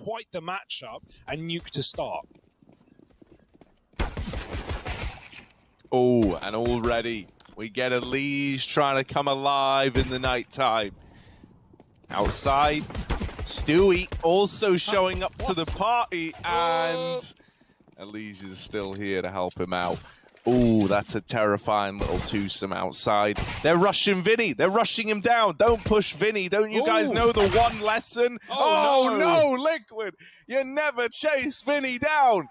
quite the matchup, and Nuke to start. Oh, and already we get a Liege trying to come alive in the nighttime. Outside, Stewie also showing up to the party, and Liege is still here to help him out. Oh, that's a terrifying little twosome outside. They're rushing Vinny. They're rushing him down. Don't push Vinny. Don't you guys know the one lesson? Oh no, Liquid. You never chase Vinny down.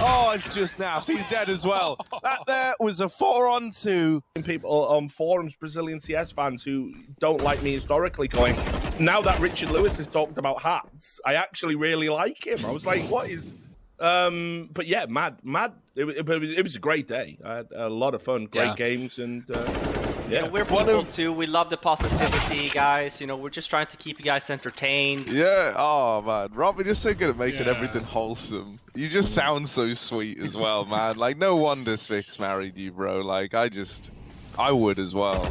Oh, it's just Naf. He's dead as well. That there was a 4-on-2. People on forums, Brazilian CS fans who don't like me historically, going, now that Richard Lewis has talked about hats, I actually really like him. I was like, what is... but yeah, mad. It was a great day. I had a lot of fun, great games, and yeah. You know, we're people too. We love the positivity, guys. You know, we're just trying to keep you guys entertained. Yeah. Oh man, Rob, you're just so good at making everything wholesome. You just sound so sweet as well, man. Like, no wonder Spix married you, bro. Like, I would as well.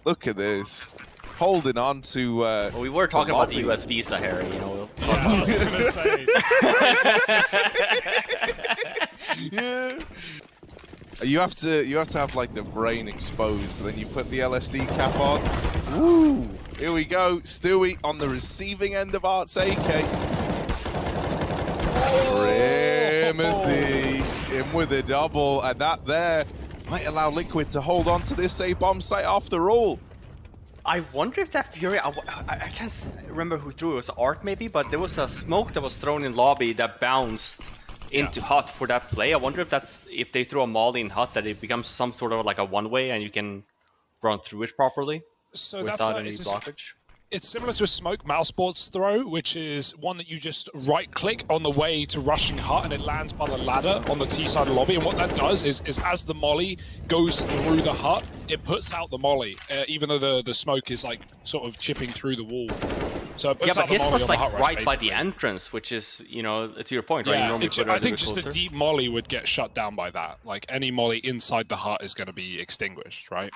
Look at this. Holding on to well, we were talking about the US visa, Harry, you know. I was gonna say. Yeah. You have to have like the brain exposed, but then you put the LSD cap on. Woo! Here we go. Stewie on the receiving end of Art's AK. Timothy in with a double, and that there might allow Liquid to hold on to this A-bomb site after all. I wonder if that FURIA, I can't remember who threw it. It was Art maybe, but there was a smoke that was thrown in lobby that bounced into Hut for that play. I wonder if they throw a molly in Hut, that it becomes some sort of like a one-way and you can run through it properly without any blockage. It's similar to a smoke mousesports throw, which is one that you just right-click on the way to rushing Hut, and it lands by the ladder on the T side of the lobby. And what that does is as the molly goes through the Hut, it puts out the molly, even though the smoke is like sort of chipping through the wall. So it puts out the his molly was on like the Hut rush, right by the entrance, which is, you know, to your point, right? Yeah, you normally put it I think just closer. a deep molly would get shut down by that. Like, any molly inside the Hut is going to be extinguished, right?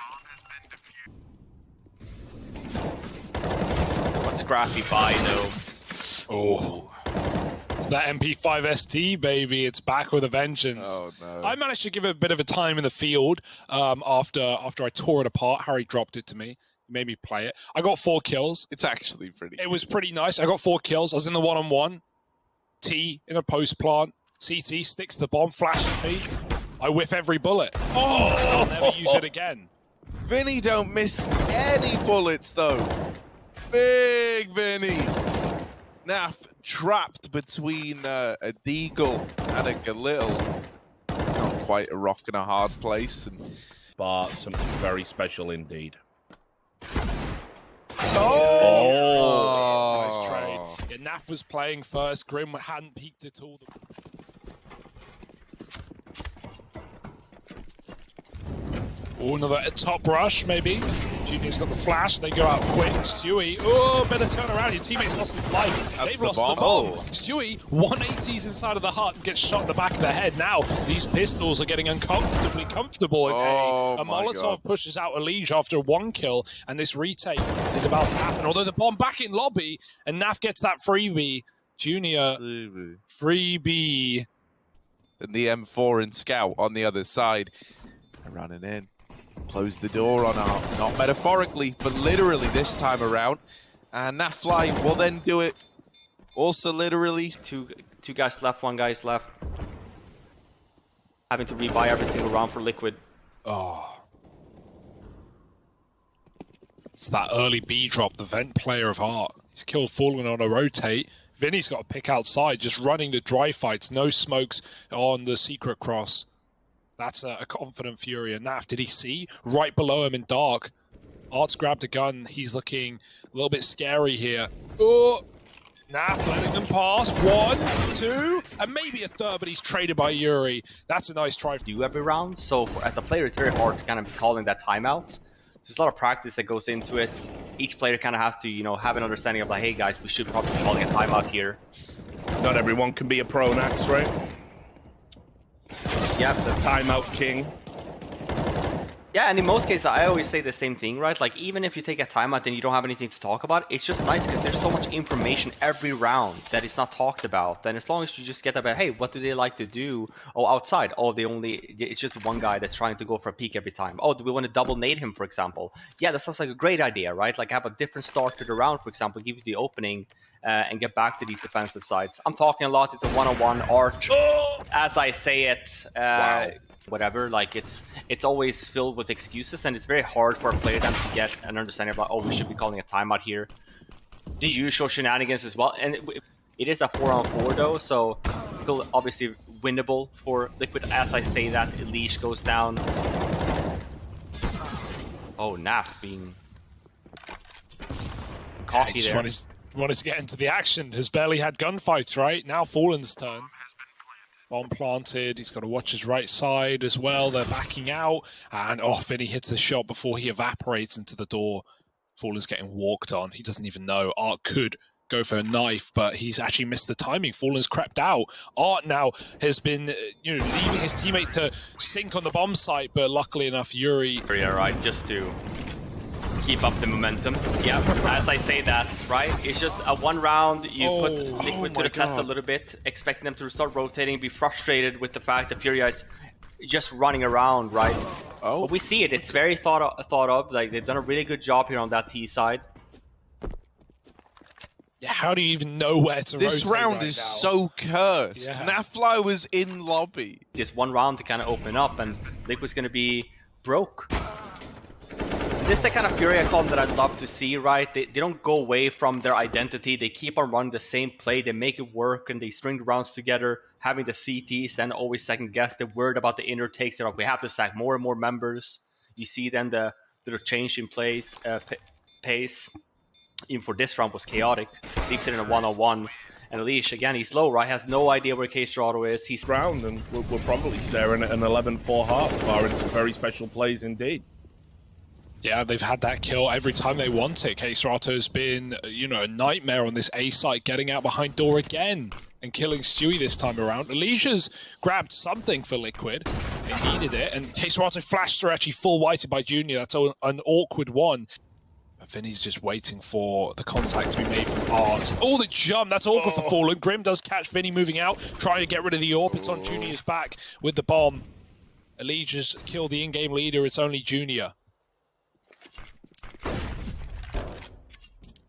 Scrappy buy though. Oh, it's that MP5 ST, baby. It's back with a vengeance. Oh no! I managed to give it a bit of a time in the field after I tore it apart. Harry dropped it to me. He made me play it. I got 4 kills. It's actually pretty. It was pretty nice. I got 4 kills. I was in the 1-on-1. T in a post plant. CT sticks the bomb, flashes me. I whiff every bullet. Oh! I'll never use it again. Vinny don't miss any bullets though. Big Vinny. Naf trapped between a Deagle and a Galil. It's not quite a rock and a hard place. But something very special indeed. Oh! Nice trade. Yeah, Naf was playing first. Grim hadn't peeked at all. Oh, another top rush, maybe. Junior's got the flash. They go out quick. Stewie. Oh, better turn around. Your teammate's lost his life. They've lost the bomb. Stewie, 180s inside of the Hut and gets shot in the back of the head. Now, these pistols are getting uncomfortably comfortable. A Molotov pushes out a Liege after 1 kill, and this retake is about to happen. Although the bomb back in lobby, and Naf gets that freebie. Junior, freebie. And the M4 in Scout on the other side. They're running in. Close the door on Art, not metaphorically, but literally this time around. And Nafly will then do it also literally. Two guys left, 1 guy's left. Having to rebuy every single round for Liquid. Oh. It's that early B drop, the vent player of Heart. He's killed Fallen on a rotate. Vinny's got to pick outside, just running the dry fights, no smokes on the secret cross. That's a confident FURIA. Naf, did he see? Right below him in dark. Art's grabbed a gun. He's looking a little bit scary here. Oh, Naf letting them pass. 1, 2, and maybe a third, but he's traded by Yuri. That's a nice try. Do every round, so as a player, it's very hard to kind of be calling that timeout. There's a lot of practice that goes into it. Each player kind of has to, you know, have an understanding of like, hey guys, we should probably be calling a timeout here. Not everyone can be a pro Nax, right? Yeah, the timeout king. Yeah, and in most cases, I always say the same thing, right? Like, even if you take a timeout and you don't have anything to talk about, it's just nice because there's so much information every round that is not talked about. And as long as you just get about, hey, what do they like to do? Oh, outside. Oh, it's just one guy that's trying to go for a peek every time. Oh, do we want to double nade him, for example? Yeah, that sounds like a great idea, right? Like, have a different start to the round, for example, give you the opening and get back to these defensive sides. I'm talking a lot. It's a one-on-one art. As I say it, Wow. whatever, like it's always filled with excuses, and it's very hard for a player then to get an understanding about, oh, we should be calling a timeout here. The usual shenanigans as well, and it is a 4-on-4 though, so still obviously winnable for Liquid. As I say that, Leash goes down. Oh, Naf being cocky there. Wanted to get into the action. Has barely had gunfights, right? Now Fallen's turn. Bomb planted. He's got to watch his right side as well. They're backing out. And Vinny hits the shot before he evaporates into the door. Fallen's getting walked on. He doesn't even know. Art could go for a knife, but he's actually missed the timing. Fallen's crept out. Art now has been, leaving his teammate to sink on the bomb site, but luckily enough, Yuri... Yeah, right, just to keep up the momentum. Yeah, as I say that, right? It's just a one round, you put Liquid to the test a little bit, expecting them to start rotating, be frustrated with the fact that FURIA is just running around, right? But we see it, it's very thought of, like they've done a really good job here on that T side. Yeah, how do you even know where to rotate? This round right is now? so cursed. Yeah. Nafly was in lobby. Just one round to kind of open up, and Liquid's gonna be broke. This is the kind of FURIA column that I'd love to see, right? They don't go away from their identity. They keep on running the same play. They make it work, and they string the rounds together, having the CTs then always second guess. They're worried about the inner takes. They're like, we have to stack more and more members. You see then the change in pace. Even for this round was chaotic. Leaves it in a one-on-one. And Leash, again, he's low, right? Has no idea where KSGO is. He's round, and we're probably staring at an 11-4 half bar and some very special plays indeed. Yeah, they've had that kill every time they want it. KSGO's been, a nightmare on this A site, getting out behind door again and killing Stewie this time around. Alicia's grabbed something for Liquid. They needed it, and KSGO flashed through, actually full whited by Junior. That's an awkward one. But Vinny's just waiting for the contact to be made from Art. Oh, the jump! That's awkward for Fallen. Grim does catch Vinny moving out, trying to get rid of the AWP. It's on Junior's back with the bomb. Alicia's killed the in-game leader. It's only Junior.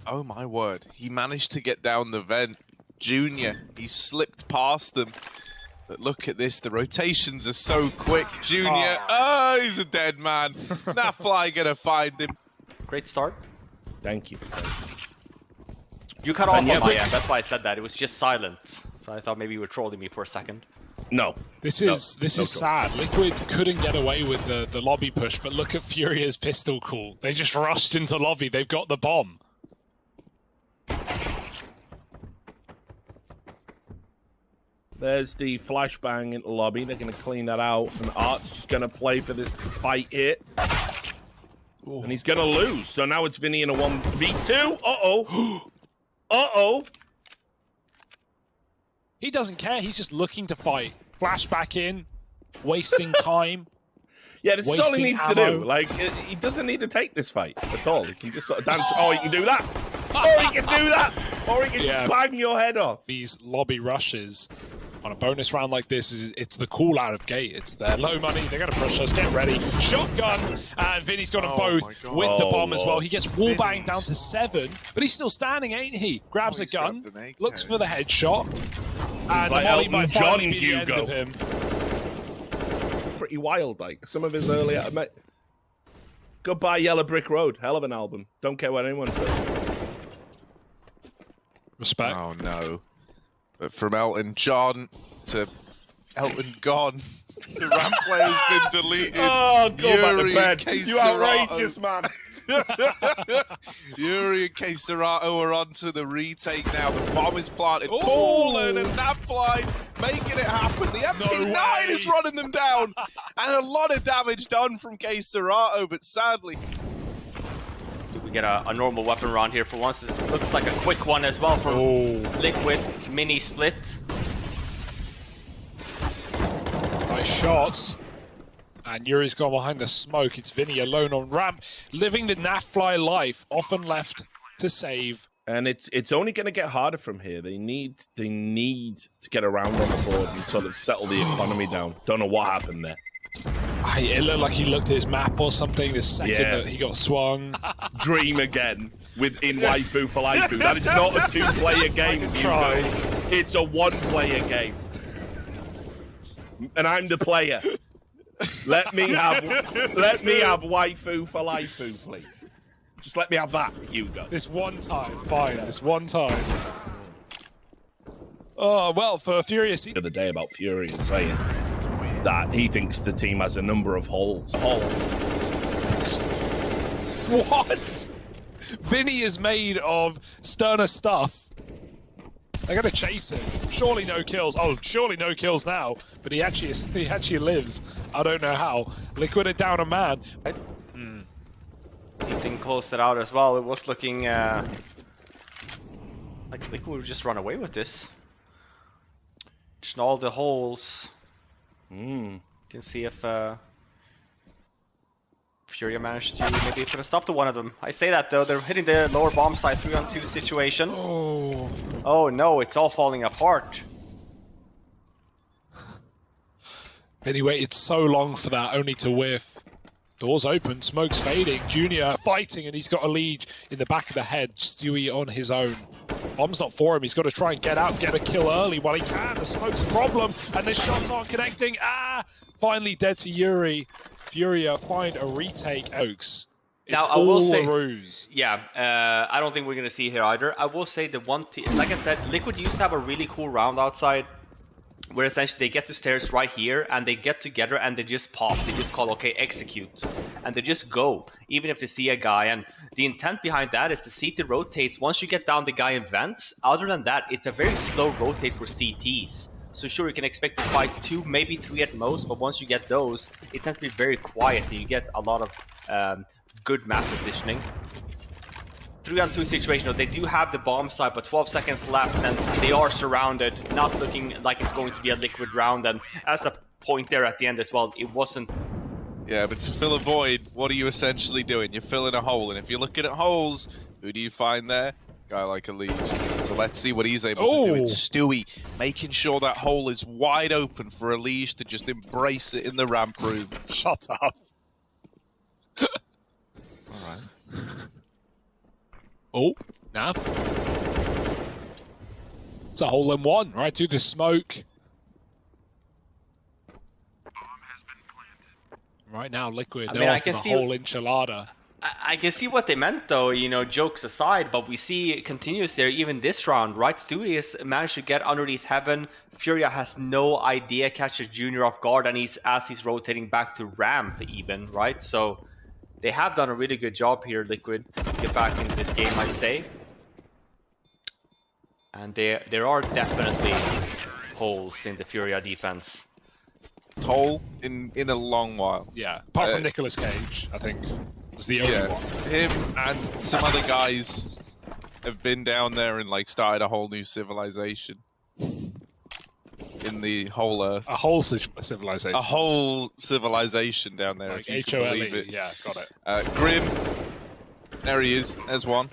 Oh my word, he managed to get down the vent. Junior, he slipped past them. But look at this, the rotations are so quick. Junior, he's a dead man. Nafly gonna find him. great start. Thank you. You cut off on my end, that's why I said that. It was just silent. So I thought maybe you were trolling me for a second. No. This is sad. Liquid couldn't get away with the lobby push, but look at Furia's pistol call. They just rushed into lobby. They've got the bomb. There's the flashbang into lobby. They're going to clean that out, and Art's just going to play for this fight here. Ooh. And he's going to lose. So now it's Vinny in a 1v2. Uh-oh. Uh-oh. He doesn't care. He's just looking to fight. Flashback in, wasting time. Yeah, this is all he needs to do. Like, he doesn't need to take this fight at all. He can just sort of dance. Oh, he can do that. Or he can do that. Or he can just bang your head off. These lobby rushes on a bonus round like this, it's the call out of gate. It's their low money. They're going to push us. Get ready. Shotgun. And Vinny's got them both with the bomb as well. He gets wallbanged down to 7, but he's still standing, ain't he? Grabs a gun, looks for the headshot. And like the molly might finally be Hugo. the end of him. Pretty wild, like some of his earlier. Goodbye, Yellow Brick Road. Hell of an album. Don't care what anyone says. Respect. Oh no. But from Elton John to Elton gone. The ramp player has been deleted. Oh, go Yuri back to bed. You outrageous, man. Yuri and Keserato are onto the retake now. The bomb is planted. Fallen and Nafly making it happen. The MP9 is running them down. And a lot of damage done from Keserato, but sadly... We get a normal weapon round here for once. This looks like a quick one as well for Liquid. Mini split. Nice shots. And Yuri's gone behind the smoke. It's Vinny alone on ramp, living the Nafly life, often left to save. And it's only going to get harder from here. They need to get around on the board and sort of settle the economy down. Don't know what happened there. It looked like he looked at his map or something the second that he got swung. Dream again in waifu for waifu. That is not a two-player game, Hugo. It's a one-player game. And I'm the player. Let me have waifu for waifu, please. Just let me have that, Hugo. This one time, fine. This one time. Oh, well, for FURIA... The other day about FURIA saying that he thinks the team has a number of holes. What? Vinny is made of sterner stuff. They're going to chase him. Surely no kills. Oh, surely no kills now. But he actually lives. I don't know how. Liquid are down a man. Ethan closed it out as well. It was looking like Liquid would just run away with this. Just all the holes. You can see if FURIA managed to maybe put a stop to one of them. I say that though, they're hitting the lower bomb side 3-on-2 situation. Oh no, it's all falling apart. Vinny waited so long for that, only to whiff. Doors open, smoke's fading. Junior fighting, and he's got a lead in the back of the head. Stewie on his own. Bomb's not for him. He's got to try and get out, get a kill early while he can. The smoke's a problem, and the shots aren't connecting. Finally dead to Yuri. FURIA find a retake. Oaks. It's now, I will say, a ruse. Yeah, I don't think we're going to see here either. I will say the one team, like I said, Liquid used to have a really cool round outside, where essentially they get to stairs right here and they get together and they just pop. They just call, okay, execute. And they just go, even if they see a guy. And the intent behind that is the CT rotates. Once you get down the guy in vents, other than that, it's a very slow rotate for CTs. So sure, you can expect to fight 2, maybe 3 at most, but once you get those, it tends to be very quiet. You get a lot of good map positioning. 3-on-2 situation, they do have the bomb site, but 12 seconds left and they are surrounded, not looking like it's going to be a Liquid round. And as a point there at the end as well, it wasn't. Yeah, but to fill a void, what are you essentially doing? You're filling a hole, and if you're looking at holes, who do you find there? Guy like Elise. So let's see what he's able to do. It's Stewie making sure that hole is wide open for Elise to just embrace it in the ramp room. Shut up. Alright. Oh, Nav. It's a hole in one, right through the smoke. Right now, Liquid, they're after the whole enchilada. I can see what they meant though, you know, jokes aside, but we see it continues there even this round, right? Stewie has managed to get underneath heaven. FURIA has no idea, catches Junior off guard, and he's rotating back to ramp even, right? So they have done a really good job here, Liquid, to get back into this game, I'd say. And there are definitely holes in the FURIA defense. Hole in a long while. Yeah, apart from Nicolas Cage, I think, was the only one. Him and some other guys have been down there and like started a whole new civilization. In the whole Earth. A whole civilization. A whole civilization down there, like if you can believe it. Yeah, got it. Grim. There he is. There's one.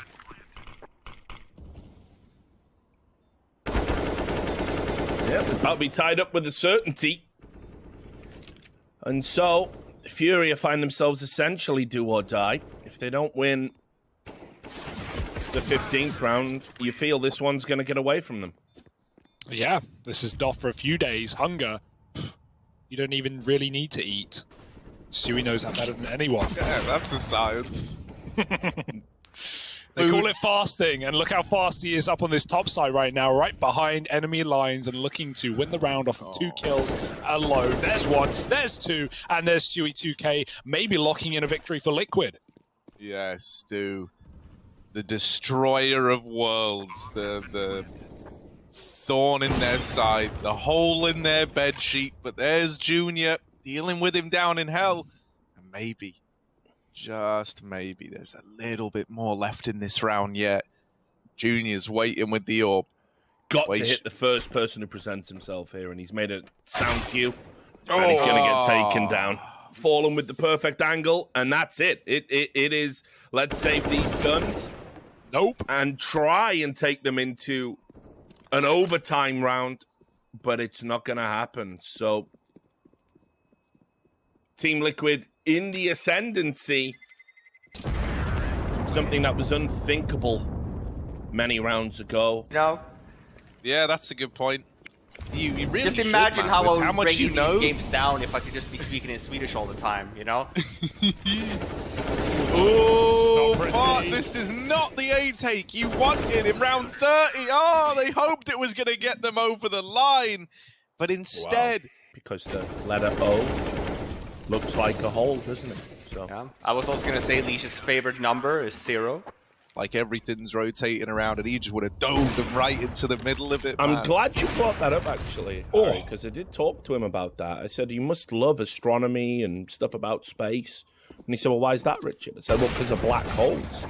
Yep, I'll be tied up with a certainty. And so, FURIA find themselves essentially do or die. If they don't win the 15th round, you feel this one's going to get away from them. Yeah, this is doff for a few days. Hunger. You don't even really need to eat. Stewie knows that better than anyone. Yeah, that's a science. They call it fasting, and look how fast he is up on this top side right now, right behind enemy lines and looking to win the round off of 2 kills alone. There's 1, there's 2, and there's Stewie 2K, maybe locking in a victory for Liquid. Yes, Stu. The destroyer of worlds, the thorn in their side, the hole in their bedsheet, but there's Junior dealing with him down in hell. And maybe, just maybe, there's a little bit more left in this round yet. Junior's waiting with the orb. Got to hit the first person who presents himself here, and he's made a sound cue, and he's going to get taken down. Fallen with the perfect angle, and that's it. It is, let's save these guns. Nope. And try and take them into an overtime round, but it's not going to happen. So, Team Liquid in the ascendancy. Something that was unthinkable many rounds ago. You know? Yeah, that's a good point. You really just should, imagine man, how I with would how much break you these know. games down if I could just be speaking in Swedish all the time, you know? Oh, but this is not the A take you wanted in round 30. Oh, they hoped it was going to get them over the line, but instead... Wow. Because the letter O looks like a hole, doesn't it? So. Yeah. I was also going to say Leash's favorite number is 0. Like everything's rotating around, and he just would have dove them right into the middle of it. I'm glad you brought that up, actually, because I did talk to him about that. I said, you must love astronomy and stuff about space. And he said, well, why is that, Richard? I said, well, because of black holes.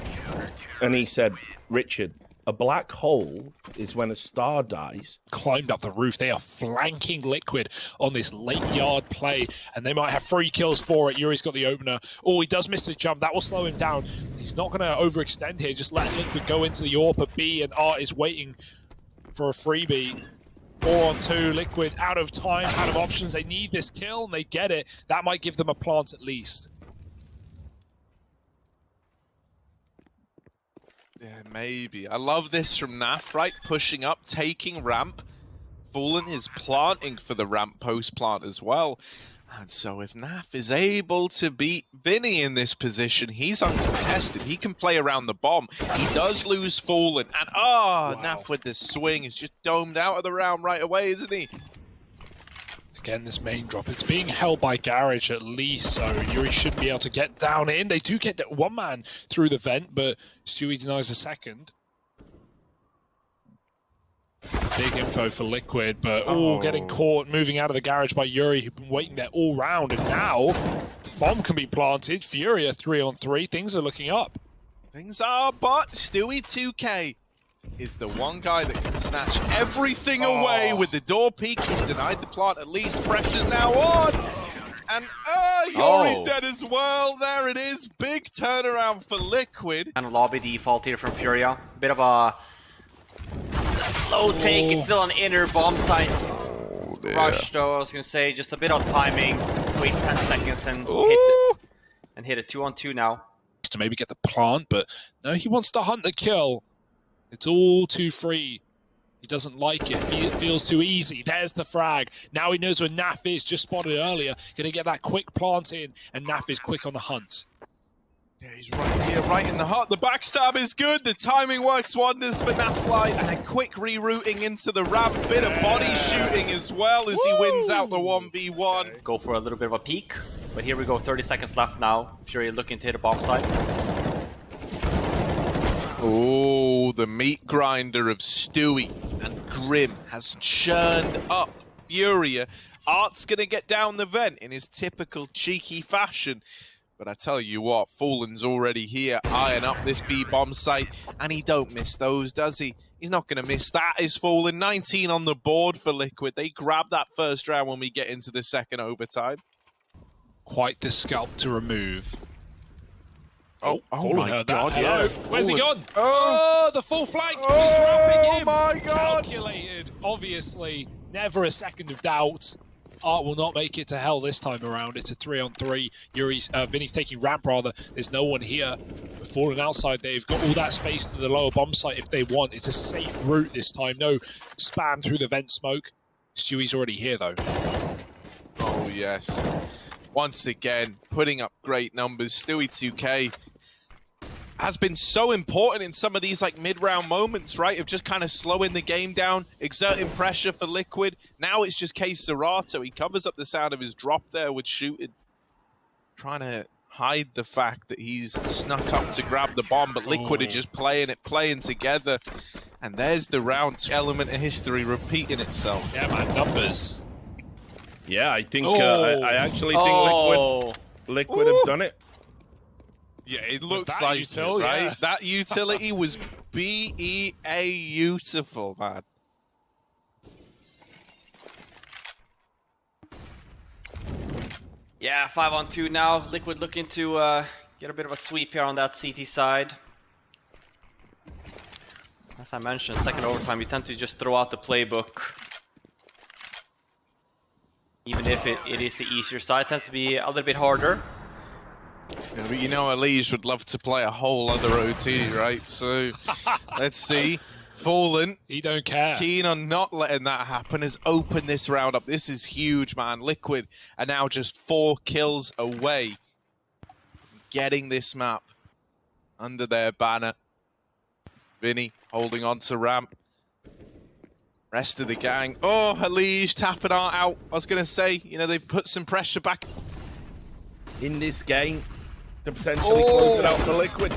And he said, Richard, a black hole is when a star dies. Climbed up the roof. They are flanking Liquid on this late yard play, and they might have 3 kills for it. Yuri's got the opener. Oh, he does miss the jump. That will slow him down. He's not going to overextend here. Just let Liquid go into the AWP at B, and Art is waiting for a freebie. 4-on-2, Liquid out of time, out of options. They need this kill, and they get it. That might give them a plant at least. Yeah, maybe. I love this from Naf, right? Pushing up, taking ramp. Fallen is planting for the ramp post-plant as well. And so if Naf is able to beat Vinny in this position, he's uncontested. He can play around the bomb. He does lose Fallen. And wow. Naf with the swing is just domed out of the round right away, isn't he? Again, this main drop, it's being held by Garage at least, so Yuri should be able to get down in. They do get one man through the vent, but Stewie denies a second. Big info for Liquid, but getting caught, moving out of the Garage by Yuri, who've been waiting there all round, and now bomb can be planted. FURIA 3-on-3, things are looking up. Things are, but Stewie 2K is the one guy that can snatch everything away with the door peek. He's denied the plant at least. Pressure's now on. And Yuri's dead as well. There it is. Big turnaround for Liquid. And a lobby default here from FURIA. Bit of a slow take. It's still an inner bomb site. Rush though, I was going to say. Just a bit of timing. Wait 10 seconds and hit it 2-on-2 now. To maybe get the plant, but no, he wants to hunt the kill. It's all too free. He doesn't like it. It feels too easy. There's the frag. Now he knows where Naf is, just spotted earlier. Going to get that quick plant in, and Naf is quick on the hunt. Yeah, he's right here, right in the heart. The backstab is good. The timing works wonders for Naflight. And a quick rerouting into the ramp. Bit of body shooting as well as he wins out the 1v1. Go for a little bit of a peek. But here we go, 30 seconds left now. FURIA looking to hit a bomb site. Oh, the meat grinder of Stewie and Grim has churned up FURIA. Art's going to get down the vent in his typical cheeky fashion. But I tell you what, Fallen's already here, eyeing up this B-bomb site, and he don't miss those, does he? He's not going to miss that, is Fallen. 19 on the board for Liquid. They grab that first round when we get into the second overtime. Quite the scalp to remove. Oh my God, yeah. Where's he gone? The full flank. He's ramping ramping in. My God. Calculated, obviously. Never a second of doubt. Art will not make it to hell this time around. It's a 3-on-3. Vinny's taking ramp rather. There's no one here. But Fallen outside, they've got all that space to the lower bomb site if they want. It's a safe route this time. No spam through the vent smoke. Stewie's already here though. Oh yes. Once again, putting up great numbers. Stewie 2K has been so important in some of these like mid-round moments, right? Of just kind of slowing the game down, exerting pressure for Liquid. Now it's just Case Zerato. He covers up the sound of his drop there with shooting. Trying to hide the fact that he's snuck up to grab the bomb, but Liquid are just playing together. And there's the round element of history repeating itself. Yeah, man, numbers. Yeah, I think I actually think Liquid have done it. Yeah, it looks like it, right? Yeah. That utility was beautiful, man. Yeah, 5-on-2 now. Liquid looking to get a bit of a sweep here on that CT side. As I mentioned, second overtime, we tend to just throw out the playbook. Even if it is the easier side, it tends to be a little bit harder. Yeah, but you know, Elige would love to play a whole other OT, right? So let's see. Fallen. He don't care. Keen on not letting that happen, has opened this round up. This is huge, man. Liquid are now just 4 kills away from getting this map under their banner. Vinny holding on to ramp. Rest of the gang. Oh, Elige tapping out. I was going to say, you know, they've put some pressure back in this game to potentially close it out for Liquid.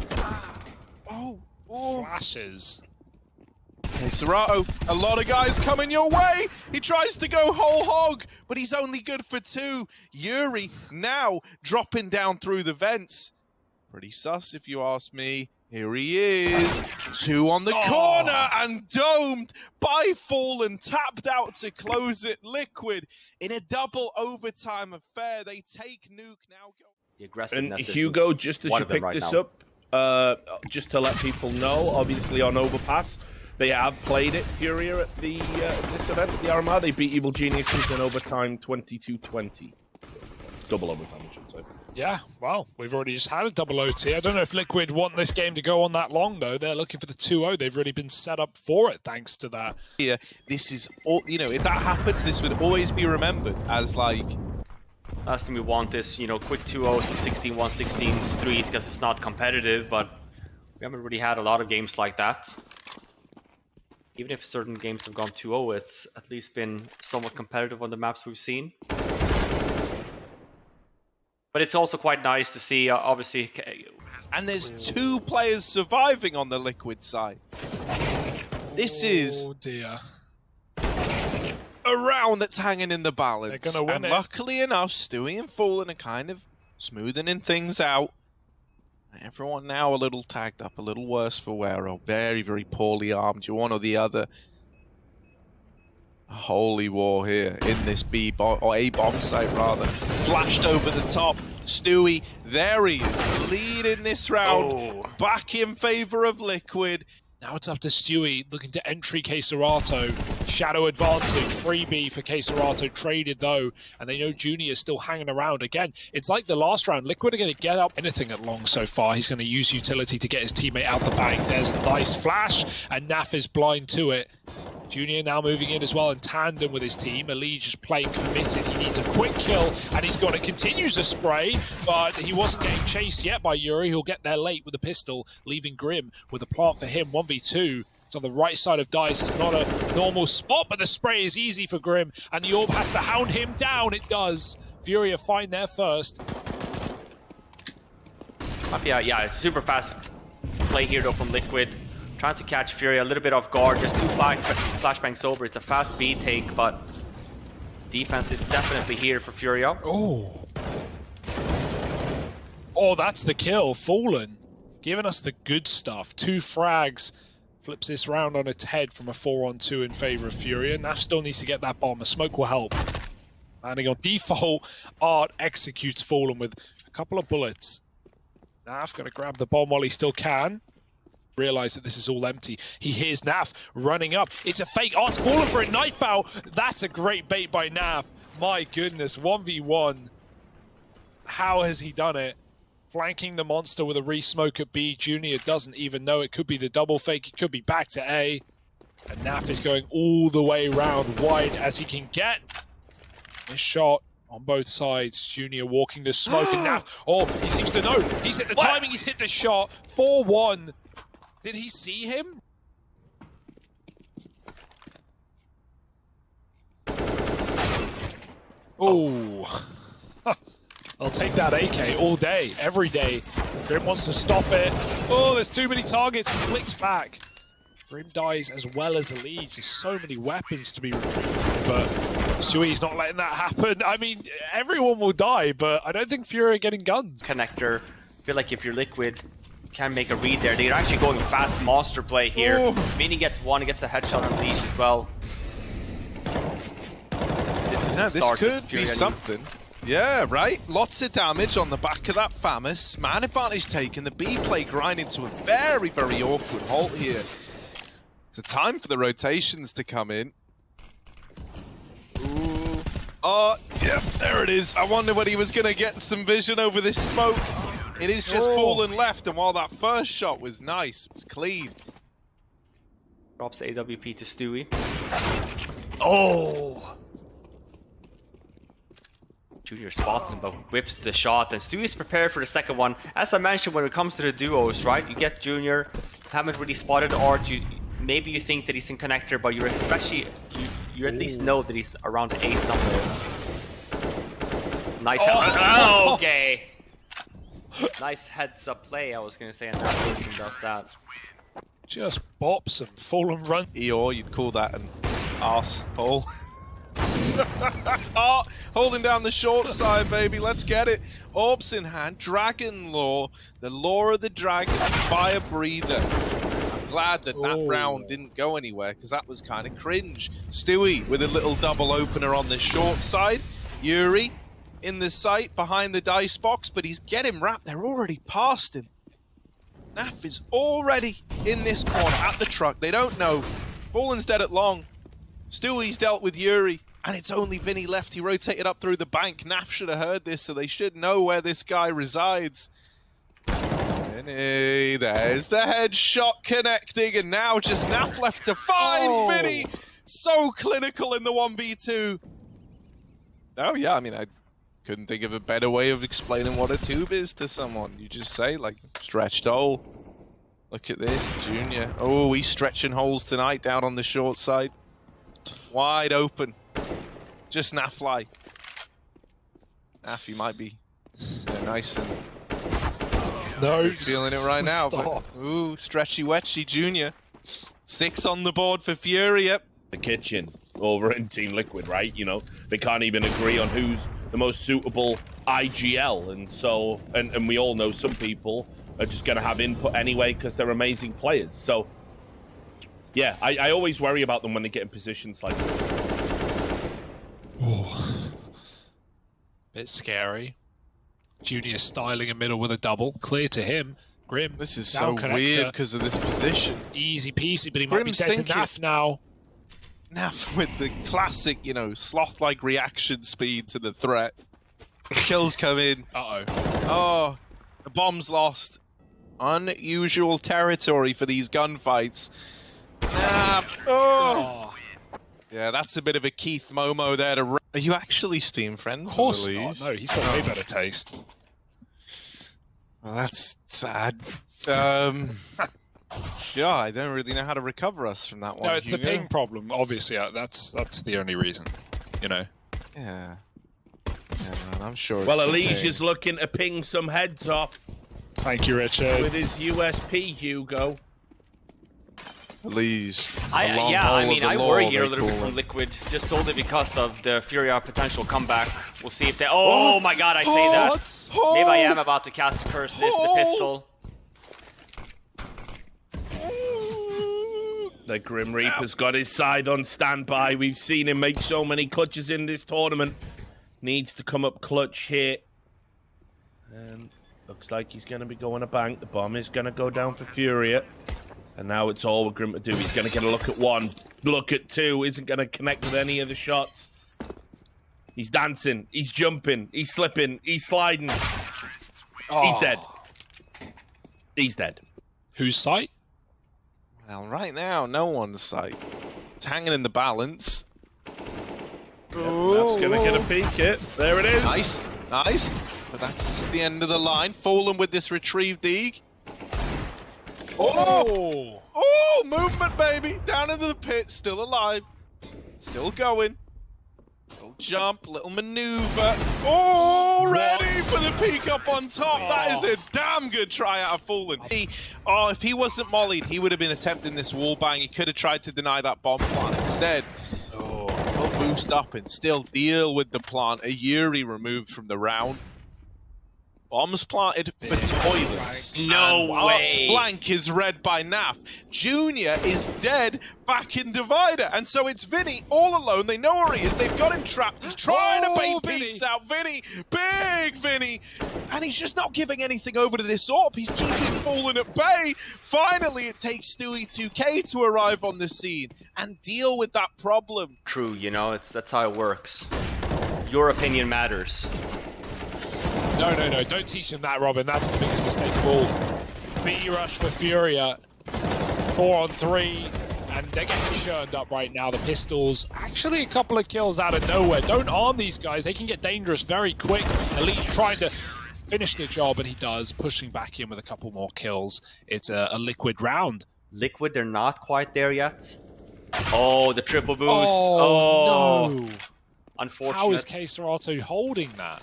Oh. Flashes. Okay, Serato, a lot of guys coming your way. He tries to go whole hog, but he's only good for 2. Yuri now dropping down through the vents. Pretty sus, if you ask me. Here he is. 2 on the corner and domed by Fallen. Tapped out to close it. Liquid in a double overtime affair. They take nuke now. The aggressiveness. And Hugo, just as you pick this up, just to let people know, obviously on Overpass, they have played it, FURIA, at the this event, the Armada. They beat Evil Geniuses in overtime 22-20. Double overtime, I should say. Yeah, well, we've already just had a double OT. I don't know if Liquid want this game to go on that long, though. They're looking for the 2-0. They've really been set up for it, thanks to that. Yeah, this is all, you know, if that happens, this would always be remembered as like... Last thing we want is, you know, quick 2-0s, 16-1, 16-3s, because it's not competitive, but we haven't really had a lot of games like that. Even if certain games have gone 2-0, it's at least been somewhat competitive on the maps we've seen. But it's also quite nice to see, obviously... And there's 2 players surviving on the Liquid side. This is... Oh, dear. A round that's hanging in the balance. They're gonna win and it. luckily enough, Stewie and Fallen are kind of smoothing things out. Everyone now a little tagged up, a little worse for wear, or very, very poorly armed. You're one or the other. A holy war here in this B bomb, or A bomb site rather. Flashed over the top. Stewie, there he is, leading this round. Back in favor of Liquid. Now it's up to Stewie, looking to entry K-Serato. Shadow advantage, freebie for K-Serato, traded though, and they know Junior is still hanging around. Again, it's like the last round. Liquid are going to get up anything at long so far. He's going to use utility to get his teammate out the bank. There's a nice flash, and Naf is blind to it. Junior now moving in as well in tandem with his team. Elige is playing committed. He needs a quick kill, and he's got to continue to spray, but he wasn't getting chased yet by Yuri. He'll get there late with a pistol, leaving Grim with a plant for him. 1v2. It's on the right side of Dice. It's not a normal spot, but the spray is easy for Grim, and the orb has to hound him down. It does. FURIA find there first. Yeah, it's super fast play here though from Liquid. Trying to catch FURIA a little bit off guard, just 2 flashbangs over. It's a fast B take, but defense is definitely here for FURIA. Oh, that's the kill. Fallen, giving us the good stuff. 2 frags, flips this round on its head from a 4-on-2 in favor of FURIA. Naf still needs to get that bomb. A smoke will help. Landing on default, Art executes Fallen with a couple of bullets. Naf gonna grab the bomb while he still can. Realize that this is all empty. He hears Naf running up. It's a fake. Art's fallen for a knife foul. That's a great bait by Naf. My goodness, 1v1. How has he done it? Flanking the monster with a re-smoke at B. Junior doesn't even know. It could be the double fake. It could be back to A. And Naf is going all the way around wide as he can get. This shot on both sides. Junior walking the smoke and Naf. Oh, he seems to know. He's hit the timing. He's hit the shot. 4-1. Did he see him? Oh. I'll take that AK all day, every day. Grim wants to stop it. Oh, there's too many targets. He flicks back. Grim dies as well as Elige. There's so many weapons to be retrieved, but Stewie's not letting that happen. I mean, everyone will die, but I don't think FURIA are getting guns. Connector. I feel like if you're Liquid, you can make a read there. They're actually going fast monster play here. Mini gets one, he gets a headshot on Elige as well. This could be something. Yeah, right? Lots of damage on the back of that Famous. Man advantage taken. The B play grinding to a very, very awkward halt here. It's a time for the rotations to come in. Ooh. Oh, yeah, there it is. I wonder when he was going to get some vision over this smoke. It is just fallen left, and while that first shot was nice, it was clean. Drops AWP to Stewie. Oh! Junior spots him, but whips the shot, and Stewie's prepared for the second one. As I mentioned, when it comes to the duos, right? You get Junior, haven't really spotted Art. Maybe you think that he's in connector, but you're especially you at least know that he's around A somewhere. Nice. Oh, okay. Nice heads up play, I was gonna say, and that person does that. Just bops and fall and run. Eeyore, you'd call that an arse-hole. Oh, holding down the short side, baby. Let's get it. Orbs in hand. Dragon Lore. The Lore of the Dragon. Fire Breather. I'm glad that that round didn't go anywhere, because that was kind of cringe. Stewie with a little double opener on the short side. Yuri in the sight behind the dice box, but he's getting wrapped. They're already past him. Naf is already in this corner at the truck. They don't know. Fallen's dead at long. Stewie's dealt with Yuri, and it's only Vinny left. He rotated up through the bank. Naf should have heard this, so they should know where this guy resides. Vinny, there's the headshot connecting, and now just Naf left to find Vinny. So clinical in the 1v2. Oh yeah, I mean, I couldn't think of a better way of explaining what a tube is to someone. You just say, like, stretched hole. Look at this, Junior. Oh, he's stretching holes tonight down on the short side. Wide open. Just Nafly. Naf, you might be nice and feeling it right now. But, ooh, stretchy wetchy Junior. 6 on the board for FURIA. The kitchen over in Team Liquid, right? You know, they can't even agree on who's the most suitable IGL, and so and we all know some people are just going to have input anyway because they're amazing players. So yeah, I always worry about them when they get in positions like this. Bit scary. Junior styling in middle with a double, clear to him. Grim. This is so weird because of this position. Easy peasy, but he might be dead to Naf now. Naf with the classic, you know, sloth-like reaction speed to the threat. Kills come in. Uh-oh. Oh, the bomb's lost. Unusual territory for these gunfights. Naf. Oh. Yeah, that's a bit of a Keith Momo there to... Are you actually Steam friends? Of course not. No, he's got way better taste. Well, that's sad. Yeah, I don't really know how to recover us from that one. No, it's the ping problem, obviously. That's the only reason, you know. Yeah. Yeah, man, I'm sure it's well, Elige is looking to ping some heads off. Thank you, Richard. With his USP, Hugo. Elige. I mean, I worry here a little bit from Liquid, just solely because of the FURIA potential comeback. We'll see if they... Oh my god, I say that. Maybe I am about to cast a curse. This, the pistol. The Grim Reaper's got his side on standby. We've seen him make so many clutches in this tournament. Needs to come up clutch here. And looks like he's going to be going a bank. The bomb is going to go down for FURIA. And now it's all with Grim to do. He's going to get a look at 1, look at 2. Isn't going to connect with any of the shots. He's dancing. He's jumping. He's slipping. He's sliding. He's dead. He's dead. Whose sight? Well, right now, no one's sight. It's hanging in the balance. That's going to get a peek hit. There it is. Nice, nice. But that's the end of the line. Fallen with this retrieved dig. Oh! Oh, movement, baby. Down into the pit, still alive. Still going. Little jump, little maneuver. Oh, ready for the peek up on top. That is a damn good try out of Fallen. If he wasn't mollied, he would have been attempting this wall bang. He could have tried to deny that bomb plant instead. He'll boost up and still deal with the plant. A Yuri removed from the round. Bombs planted for toilets. No And Art's way. flank is read by Naf. Junior is dead back in Divider. And so it's Vinny all alone. They know where he is. They've got him trapped. He's trying to bait beats out. Vinny, big Vinny. And he's just not giving anything over to this AWP. He's keeping Fallen at bay. Finally, it takes Stewie 2K to arrive on the scene and deal with that problem. True, you know, that's how it works. Your opinion matters. No, don't teach him that, Robin. That's the biggest mistake of all. B rush for Furia. 4-on-3. And they're getting churned up right now. The pistols, actually a couple of kills out of nowhere. Don't arm these guys. They can get dangerous very quick. Elite trying to finish the job, and he does, pushing back in with a couple more kills. It's a Liquid round. Liquid, they're not quite there yet. Oh, the triple boost. Oh, no. Unfortunate. How is K-Serato holding that?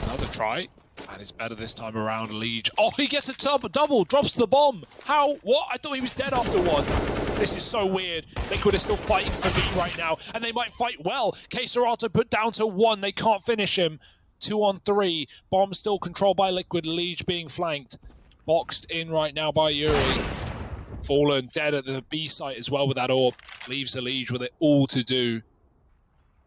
Another try, and it's better this time around. Liege. Oh, he gets a double, drops the bomb. How? What? I thought he was dead after one. This is so weird. Liquid is still fighting for B right now, and they might fight well. K-Serato put down to 1. They can't finish him. 2-on-3. Bomb still controlled by Liquid. Liege being flanked. Boxed in right now by Yuri. Fallen dead at the B site as well with that orb. Leaves the Liege with it all to do.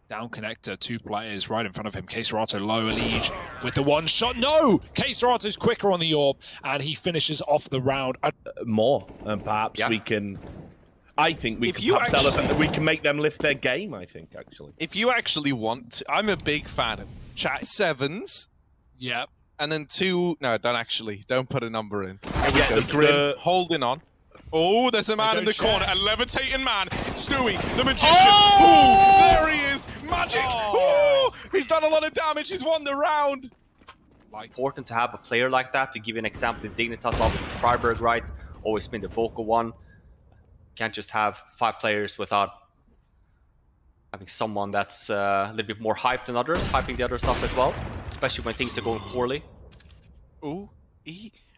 Down connector, 2 players right in front of him. K-Serato low, Liege with the one shot. No! K-Serato's quicker on the orb, and he finishes off the round. More, and perhaps we can. I think we can make them lift their game. I think actually. If you actually want to, I'm a big fan of chat 7s. Yep. And then 2. No, don't put a number in. Yeah, Grim holding on. Oh, there's a man in the corner, a levitating man. Stewie, the magician. Oh! Ooh, there he is. Magic. Oh! He's done a lot of damage. He's won the round. Important to have a player like that. To give you an example, in Dignitas, obviously it's Freiburg, right? Always been the vocal one. Can't just have 5 players without having someone that's a little bit more hyped than others, hyping the others up as well, especially when things are going poorly. Ooh,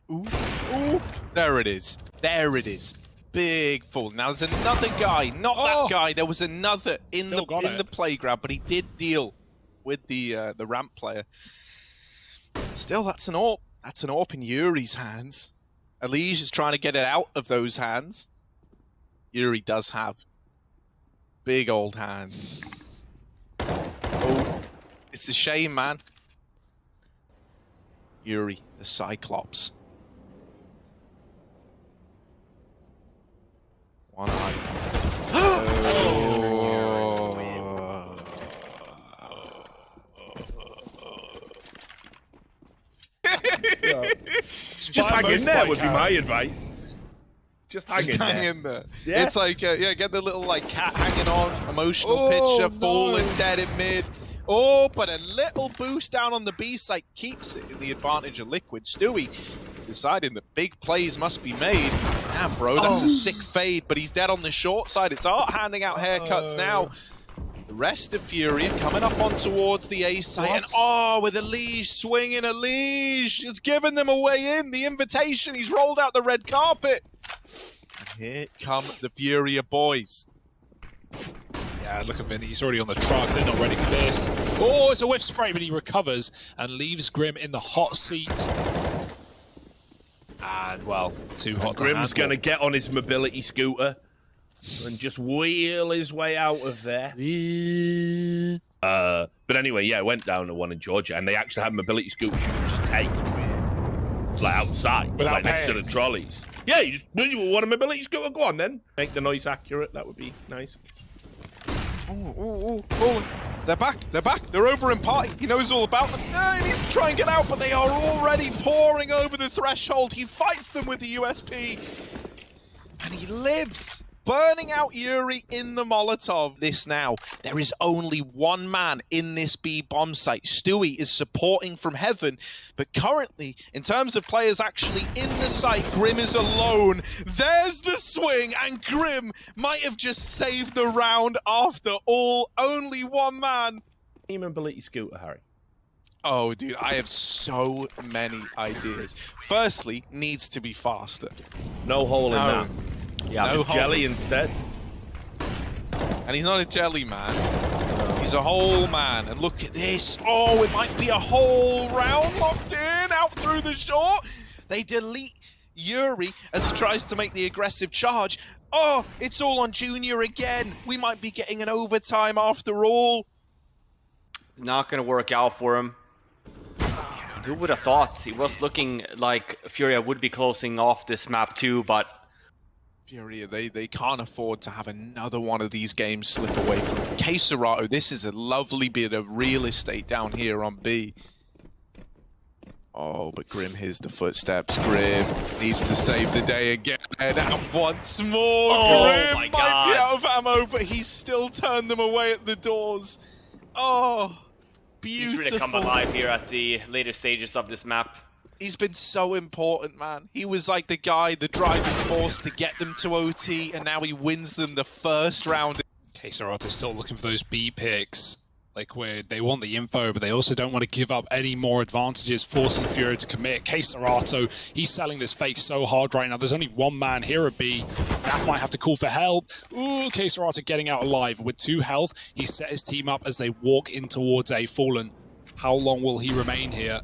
ooh, ooh. There it is. There it is. Big fall. Now there's another guy, not that guy. There was another in the playground, but he did deal with the ramp player. Still, that's an AWP. That's an AWP in Yuri's hands. Elige is trying to get it out of those hands. Yuri does have big old hands. Oh, it's a shame, man. Yuri, the Cyclops. One eye. Just hang in there would be my advice. Just hang in there. Yeah. It's like, get the little like cat hanging on, emotional picture, falling dead in mid. Oh, but a little boost down on the B site keeps it in the advantage of Liquid. Stewie deciding that big plays must be made. Damn, bro, that's a sick fade, but he's dead on the short side. It's Art handing out haircuts now. The rest of Furia coming up on towards the A site. And with Elige swinging, Elige has given them a way in. The invitation, he's rolled out the red carpet. And here come the Furia boys. Yeah, look at Vinny. He's already on the truck. They're not ready for this. Oh, it's a whiff spray, but he recovers and leaves Grim in the hot seat. And, well, too hot to handle. Grim's going to get on his mobility scooter and just wheel his way out of there. But anyway, yeah, it went down to 1 in Georgia, and they actually had mobility scooters you could just take like outside, like next to the trolleys. Yeah, you want a mobility scooter? Go on then. Make the noise accurate. That would be nice. Oh, they're back, they're over in party. He knows all about them. He needs to try and get out, but they are already pouring over the threshold. He fights them with the USP, and he lives. Burning out Yuri in the Molotov. This now, there is only one man in this B bomb site. Stewie is supporting from heaven, but currently, in terms of players actually in the site, Grim is alone. There's the swing, and Grim might have just saved the round after all. Only one man. Team mobility scooter, Harry. Oh, dude, I have so many ideas. Firstly, needs to be faster. No hole in that. Yeah, just jelly instead. And he's not a jelly man. He's a whole man, and look at this. Oh, it might be a whole round locked in, out through the short. They delete Yuri as he tries to make the aggressive charge. Oh, it's all on Junior again. We might be getting an overtime after all. Not gonna work out for him. Who would have thought? It was looking like Furia would be closing off this map too, but Furia, they can't afford to have another one of these games slip away from them. Queserato, this is a lovely bit of real estate down here on B. Oh, but Grim hears the footsteps. Grim needs to save the day again. And once more, Grim might be out of ammo, but he's still turned them away at the doors. Oh, beautiful. He's really come alive here at the later stages of this map. He's been so important, man. He was like the guy, the driving force to get them to OT, and now he wins them the first round. Queserato's still looking for those B picks. Like, where they want the info, but they also don't want to give up any more advantages, forcing Furia to commit. Queserato, he's selling this fake so hard right now. There's only one man here at B. That might have to call for help. Ooh, Queserato getting out alive with 2 health. He set his team up as they walk in towards A Fallen. How long will he remain here?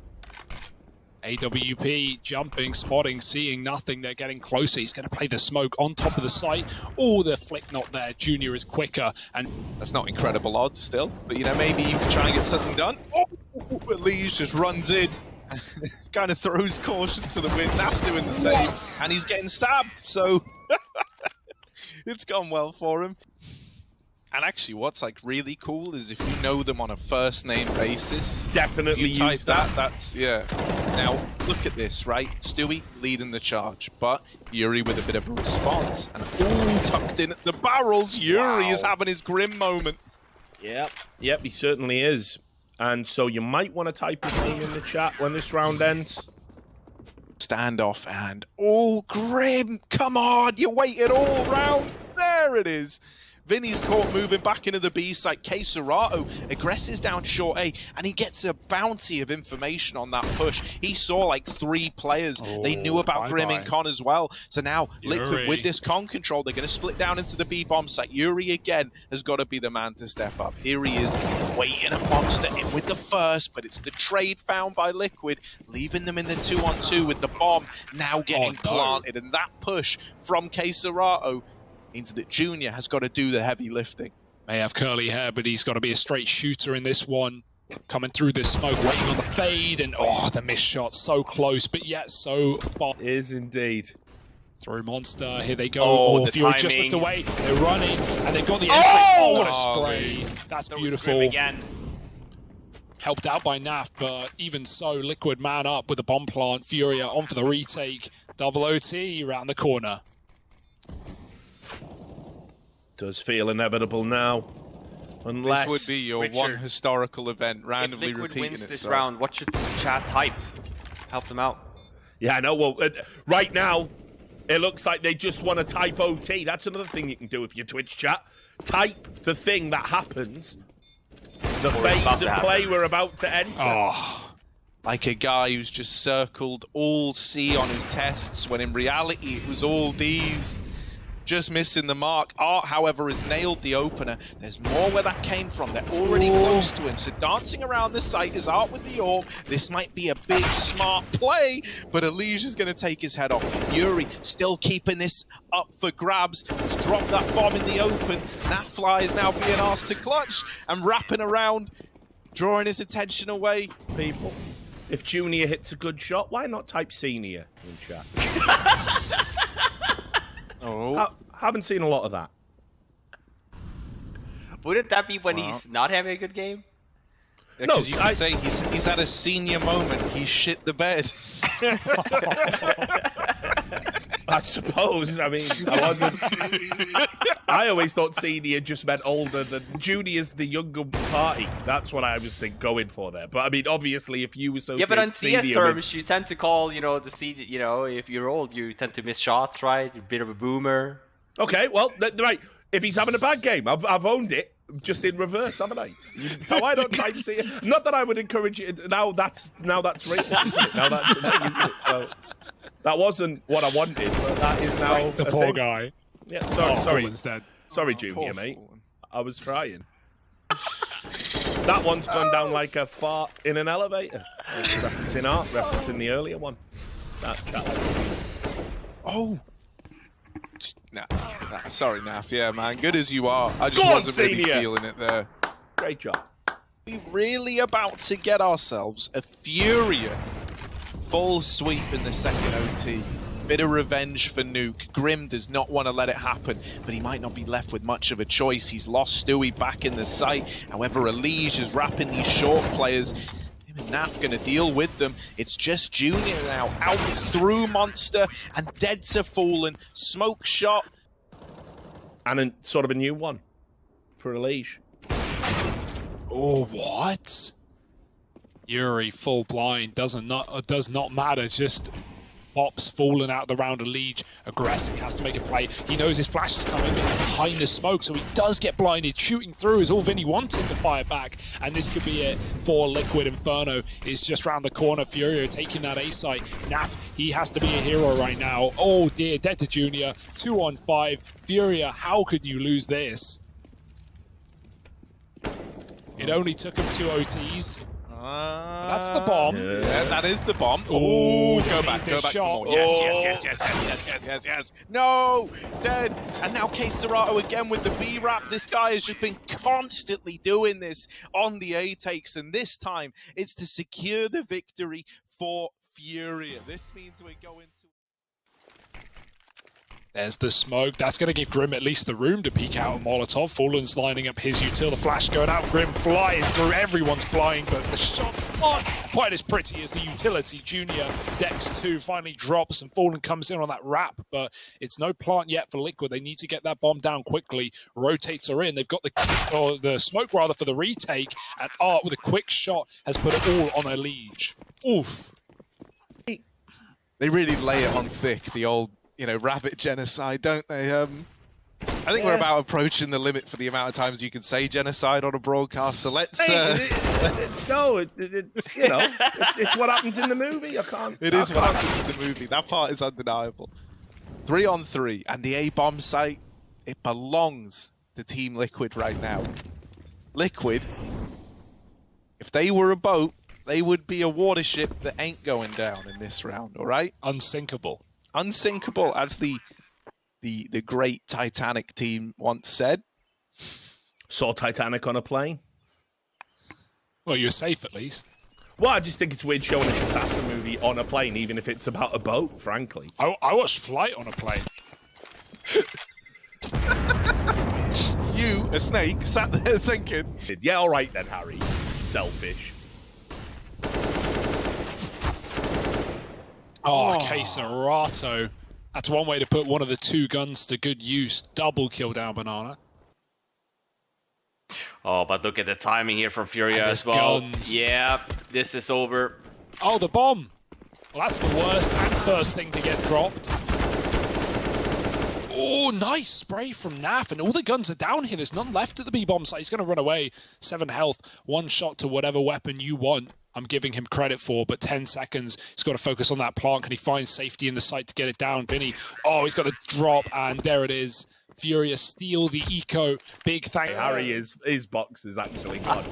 AWP jumping, spotting, seeing nothing. They're getting closer. He's going to play the smoke on top of the site. Oh, the flick not there. Junior is quicker. And that's not incredible odds still, but you know, maybe you can try and get something done. Oh, Elise just runs in. Kind of throws caution to the wind. Naf's doing the same. And he's getting stabbed, so it's gone well for him. And actually, what's like really cool is if you know them on a first name basis, definitely you type use that. That's yeah. Now look at this, right? Stewie leading the charge, but Yuri with a bit of a response, and all tucked in at the barrels. Yuri is having his Grim moment. Yep, he certainly is. And so you might want to type his name in the chat when this round ends. Standoff and Grim, come on! You waited all round. There it is. Vinny's caught moving back into the B site. Queserato aggresses down short A, and he gets a bounty of information on that push. He saw like 3 players. They knew about Grim and Con as well. So now, Liquid with this con control, they're going to split down into the B bomb site. Yuri again has got to be the man to step up. Here he is, waiting a monster in with the first, but it's the trade found by Liquid, leaving them in the 2-on-2 with the bomb now getting planted. And that push from Queserato means that Junior has got to do the heavy lifting. May have curly hair, but he's got to be a straight shooter in this one. Coming through this smoke, waiting on the fade, and the missed shot, so close, but yet so far. Is indeed. Through Monster, here they go. Fury just looked away, they're running, and they've got the entry. What a spray. That's beautiful. Again. Helped out by Naf, but even so, Liquid man up with the bomb plant. Furia on for the retake. Double OT around the corner. Does feel inevitable now, unless this would be your one historical event randomly if Liquid repeating wins this itself. round, what should chat type? Help them out. Yeah, I know. Well, right now, it looks like they just want to type OT. That's another thing you can do with your Twitch chat. Type the thing that happens. The phase of play we're about to enter. Like a guy who's just circled all C on his tests, when in reality it was all Ds. Just missing the mark. Art, however, has nailed the opener. There's more where that came from. They're already close to him. So dancing around the site is Art with the orb. This might be a big, smart play, but Elige is going to take his head off. Yuri still keeping this up for grabs. He's dropped that bomb in the open. Nafly is now being asked to clutch and wrapping around, drawing his attention away. People, if Junior hits a good shot, why not type Senior in chat? I haven't seen a lot of that. Wouldn't that be when he's not having a good game? Yeah, no, you could say he's had a senior moment. He shit the bed. I suppose. I mean, I always thought senior just meant older than junior's the younger party. That's what I was going for there. But I mean, obviously, if you associate but on CS terms, with... you tend to call, the senior. If you're old, you tend to miss shots, right? You're a bit of a boomer. Okay, well, right. If he's having a bad game, I've owned it. Just in reverse, haven't I? So I don't try to see it. Not that I would encourage it. Now that's real, isn't it? Now that's a thing, isn't it? So that wasn't what I wanted, but that is now the a poor thing. guy. Yeah, sorry. Instead. Sorry, Junior, mate. I was trying. That one's gone down like a fart in an elevator. Referencing art, referencing the earlier one. That chat. Oh! Nah, sorry, Naf. Yeah, man. Good as you are. I just Go on, wasn't really senior. feeling it there. Great job. We're really about to get ourselves a FURIA full sweep in the second OT. Bit of revenge for Nuke. Grim does not want to let it happen, but he might not be left with much of a choice. He's lost Stewie back in the site. However, Elige is wrapping these short players. Him and Naf gonna deal with them. It's just Junior now, out through Monster, and dead to Fallen. Smoke shot. And sort of a new one for Elige. Oh, what? Yuri full blind does not matter. Just pops falling out of the round. Elige aggressive, has to make a play. He knows his flash is coming, but he's behind the smoke, so he does get blinded. Shooting through is all Vinny wanted to fire back, and this could be it for Liquid. Inferno is just round the corner. Furia taking that A site. Naf, he has to be a hero right now. Oh dear, dead to Junior. 2-on-5. Furia, how could you lose this? It only took him 2 OTs. That's the bomb. Yeah, that is the bomb. Oh, go back for more. Yes. No, dead. And now K-Serato again with the B-Rap. This guy has just been constantly doing this on the A takes, and this time it's to secure the victory for Furia. This means we're going to... There's the smoke. That's going to give Grim at least the room to peek out a Molotov. Fallen's lining up his util. The flash going out. Grim flying through. Everyone's flying, but the shot's not quite as pretty as the utility. Junior Dex 2 finally drops, and Fallen comes in on that wrap, but it's no plant yet for Liquid. They need to get that bomb down quickly. Rotates are in. They've got the smoke rather for the retake, and Art with a quick shot has put it all on Elige. Oof. They really lay it on thick, the old, rabbit genocide, don't they? I think we're about approaching the limit for the amount of times you can say genocide on a broadcast, so let's... No, it's what happens in the movie. It is what happens in the movie. That part is undeniable. 3-on-3, and the A-bomb site, it belongs to Team Liquid right now. Liquid, if they were a boat, they would be a water ship that ain't going down in this round, all right? Unsinkable. Unsinkable, as the great Titanic team once said. Saw Titanic on a plane. Well, you're safe at least. Well, I just think it's weird showing a disaster movie on a plane, even if it's about a boat, frankly. I watched Flight on a plane. You, a snake, sat there thinking... Yeah, all right then, Harry. Selfish. Oh, K-Serato. That's one way to put one of the 2 guns to good use. Double kill down Banana. Oh, but look at the timing here from Furia as well. Guns. Yeah, this is over. Oh, the bomb. Well, that's the worst and first thing to get dropped. Oh, nice spray from Naf, and all the guns are down here. There's none left at the B-bomb site. He's going to run away. 7 health, 1 shot to whatever weapon you want. I'm giving him credit for, but 10 seconds. He's got to focus on that plant. Can he find safety in the site to get it down? Vinny, oh, he's got the drop, and there it is. Furia steal the eco. Big thank you. Harry, his box is actually gone.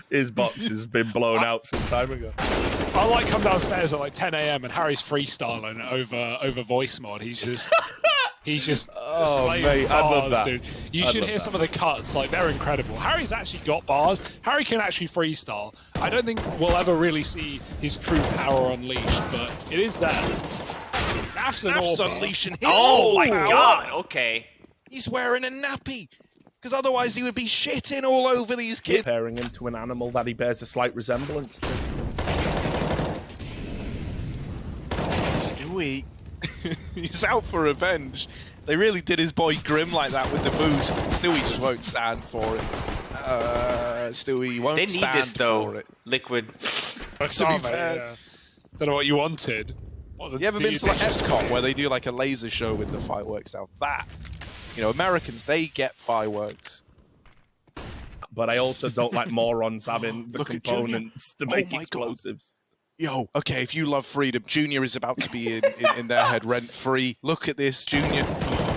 His box has been blown out some time ago. I come downstairs at like 10 a.m. and Harry's freestyling over voice mod. He's just slaying mate, bars, I'd love that. dude. You should hear some of the cuts, like they're incredible. Harry's actually got bars. Harry can actually freestyle. I don't think we'll ever really see his true power unleashed, but it is there. Naf's unleashing his Oh my power. god, okay. He's wearing a nappy, because otherwise he would be shitting all over these kids. Comparing him to an animal that he bears a slight resemblance to. Stewie, he's out for revenge. They really did his boy Grim like that with the boost. Stewie just won't stand for it. Stewie won't They need stand this though, for it. Liquid. To be fair, don't know what you wanted. You ever been to like Epcot where they do like a laser show with the fireworks now? That, Americans, they get fireworks. But I also don't like morons having the Look at components to make explosives. Yo, okay, if you love freedom, Junior is about to be in their head rent-free. Look at this, Junior.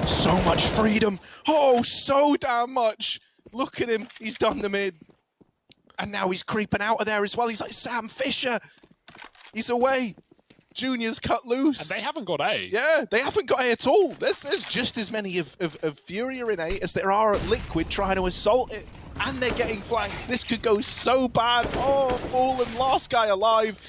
So much freedom. Oh, so damn much. Look at him. He's done the mid. And now he's creeping out of there as well. He's like Sam Fisher. He's away. Junior's cut loose. And they haven't got A. Yeah, they haven't got A at all. There's just as many of FURIA in A as there are at Liquid trying to assault it. And they're getting flanked. This could go so bad. Oh, Fallen, last guy alive.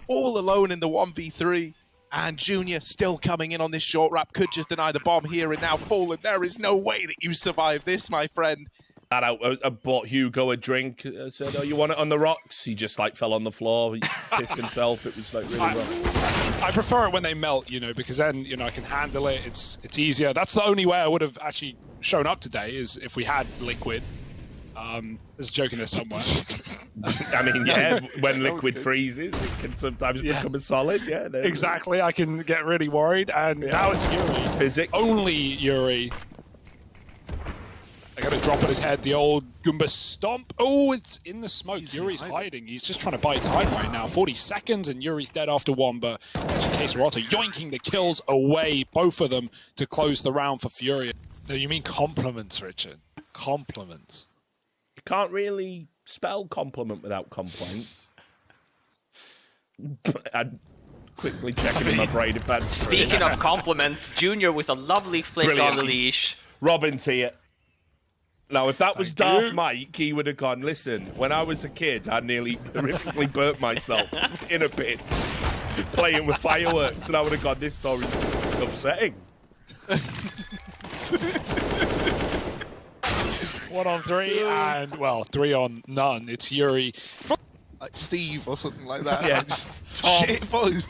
All alone in the 1v3. And Junior still coming in on this short wrap. Could just deny the bomb here and now. Fallen, there is no way that you survive this, my friend. That out, I bought Hugo a drink. I said, "Oh, you want it on the rocks?" He just like fell on the floor. He pissed himself. It was like really rough. I prefer it when they melt, you know, because then, you know, I can handle it. It's easier. That's the only way I would have actually shown up today, is if we had Liquid. There's a joke in there somewhere. I mean, yeah, when Liquid freezes, it can sometimes become a solid. Yeah, exactly. I can get really worried, and now it's Yuri. Physics. Only Yuri. They got to drop on his head, the old Goomba stomp. Oh, it's in the smoke. Yuri's hiding. He's just trying to buy time right now. 40 seconds, and Yuri's dead after one, but it's actually Caserotto yoinking the kills away, both of them, to close the round for FURIA. No, you mean compliments, Richard. Compliments. You can't really spell compliment without complaint. I'd quickly check it in my brain if that's true. Speaking of compliment, Junior with a lovely flick on the leash. Robin's here. Now, if that was Darth Mike, he would have gone, listen, when I was a kid, I nearly horrifically burnt myself in a pit playing with fireworks, and I would have gone, this story's upsetting. 1 on 3, and, well, 3 on none. It's Yuri. Like Steve or something like that. Yeah, just Tom. shit both.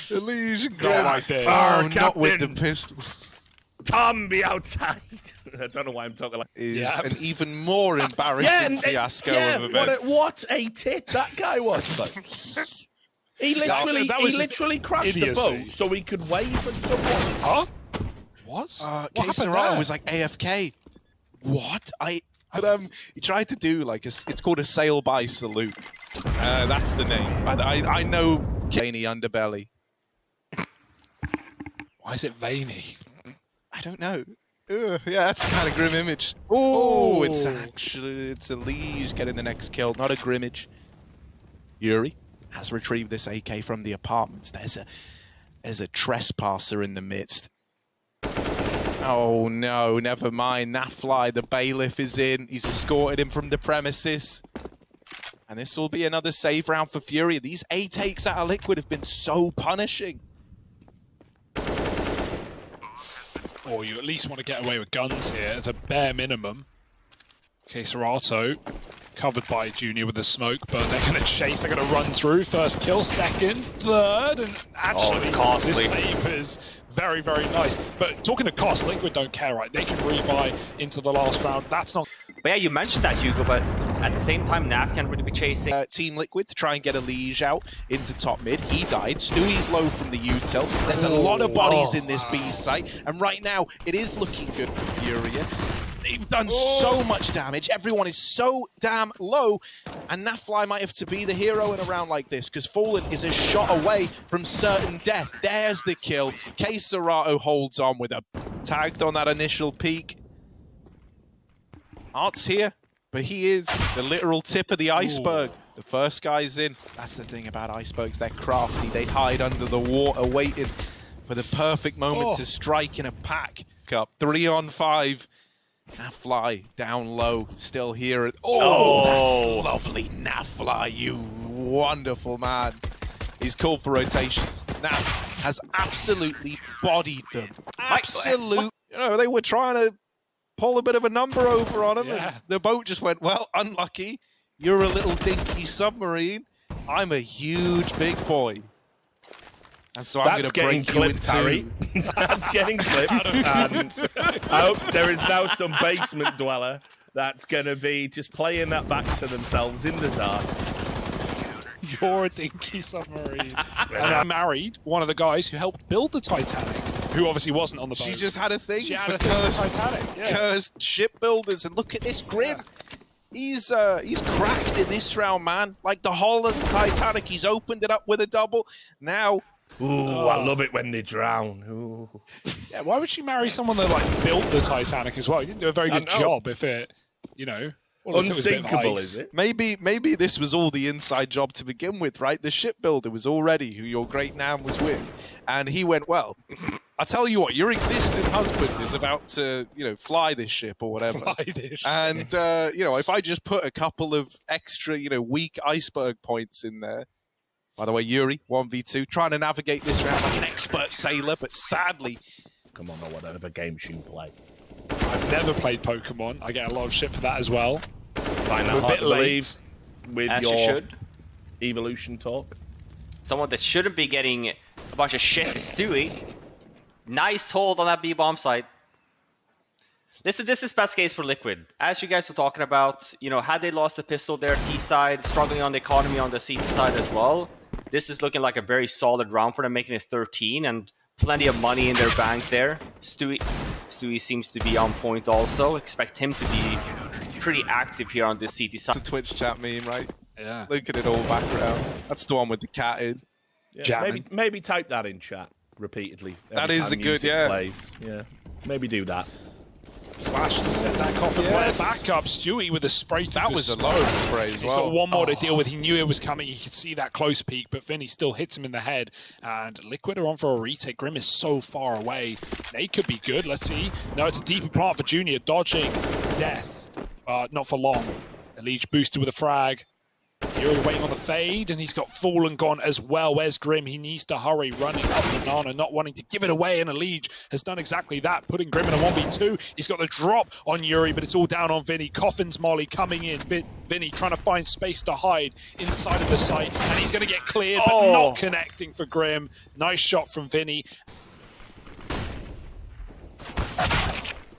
Illusion Not like this. Oh, not Captain. with the pistol. Tom, be outside. I don't know why I'm talking like Is an even more embarrassing fiasco of events. What a tit that guy was. Like. He literally crashed the boat so he could wave at someone. Huh? What? What happened there? It was like AFK. What? He tried to do like it's called a sail by salute. That's the name. I know veiny underbelly. Why is it veiny? I don't know. Ugh, yeah, that's kind of grim image. Oh, it's a Liege getting the next kill, not a grimmage. Yuri has retrieved this AK from the apartments. There's a trespasser in the midst. Oh no, never mind. Nafly, the bailiff, is in. He's escorted him from the premises. And this will be another save round for FURIA. These A takes out of Liquid have been so punishing. Or you at least want to get away with guns here as a bare minimum. Caserotto covered by Junior with the smoke, but they're going to chase, they're going to run through. First kill, second, third, and actually this save is very, very nice. But talking to cost, Liquid don't care, right? They can rebuy into the last round. That's not... But yeah, you mentioned that, Hugo, but at the same time, Nav can't really be chasing. Team Liquid to try and get a Liege out into top mid. He died. Stewie's low from the util. There's a lot of bodies in this B site, and right now, it is looking good for FURIA. They've done so much damage. Everyone is so damn low, and Nafly might have to be the hero in a round like this, because Fallen is a shot away from certain death. There's the kill. Caserotto holds on with a tagged on that initial peak. Art's here, but he is the literal tip of the iceberg. The first guy's in. That's the thing about icebergs. They're crafty. They hide under the water waiting for the perfect moment to strike in a pack. Cup 3 on 5. Nafly down low, still here. That's lovely, Nafly, you wonderful man. He's called for rotations. Now has absolutely bodied them. Absolute. You know, they were trying to pull a bit of a number over on him, and the boat just went, well, unlucky. You're a little dinky submarine. I'm a huge big boy. And so I'm going to break you in two. That's getting clipped. And I hope there is now some basement dweller that's going to be just playing that back to themselves in the dark. You're a dinky submarine. And I married one of the guys who helped build the Titanic, who obviously wasn't on the boat. She just had a thing for Titanic. cursed shipbuilders, and look at this grim. He's cracked in this round, man. Like the hull of the Titanic, he's opened it up with a double. Now, I love it when they drown. Ooh. Yeah, why would she marry someone that like built the Titanic as well? You didn't do a very good job if it you know. All it took was a bit of Unsinkable, ice. is it? Maybe this was all the inside job to begin with, right? The shipbuilder was already who your great Nam was with, and he went, well, I'll tell you what, your existing husband is about to, you know, fly this ship or whatever. Fly this ship. And, you know, if I just put a couple of extra, you know, weak iceberg points in there. By the way, Yuri, 1v2, trying to navigate this round like an expert sailor, but sadly... Come on, or whatever games you play. I've never played Pokemon. I get a lot of shit for that as well. Find that We're a hard bit to believe with As your you should. evolution talk. Someone that shouldn't be getting a bunch of shit is Stewie. Nice hold on that B-bomb site. This is best case for Liquid. As you guys were talking about, you know, had they lost the pistol there, T side, struggling on the economy on the CT side as well, this is looking like a very solid round for them, making it 13 and plenty of money in their bank there. Stewie seems to be on point also. Expect him to be pretty active here on this CT side. It's a Twitch chat meme, right? Yeah. Look at it all background. That's the one with the cat in. Yeah, Jamming. maybe type that in chat repeatedly. That every is time a good, music yeah. plays. Yeah, maybe do that. Flash to set that copper player back up. Stewie with a spray. That was a load of spray as He's well. got one more to deal with. He knew it was coming. He could see that close peek, but Vinny still hits him in the head. And Liquid are on for a retake. Grim is so far away. They could be good. Let's see. No, it's a deeper plant for Junior. Dodging death. Not for long. Elite boosted with a frag. Yuri waiting on the fade, and he's got Fallen gone as well. Where's Grim? He needs to hurry, running up Banana, not wanting to give it away, and Elite has done exactly that, putting Grim in a 1v2. He's got the drop on Yuri, but it's all down on Vinny. Coffin's Molly coming in. Vinny trying to find space to hide inside of the site, and he's going to get cleared, but not connecting for Grim. Nice shot from Vinny.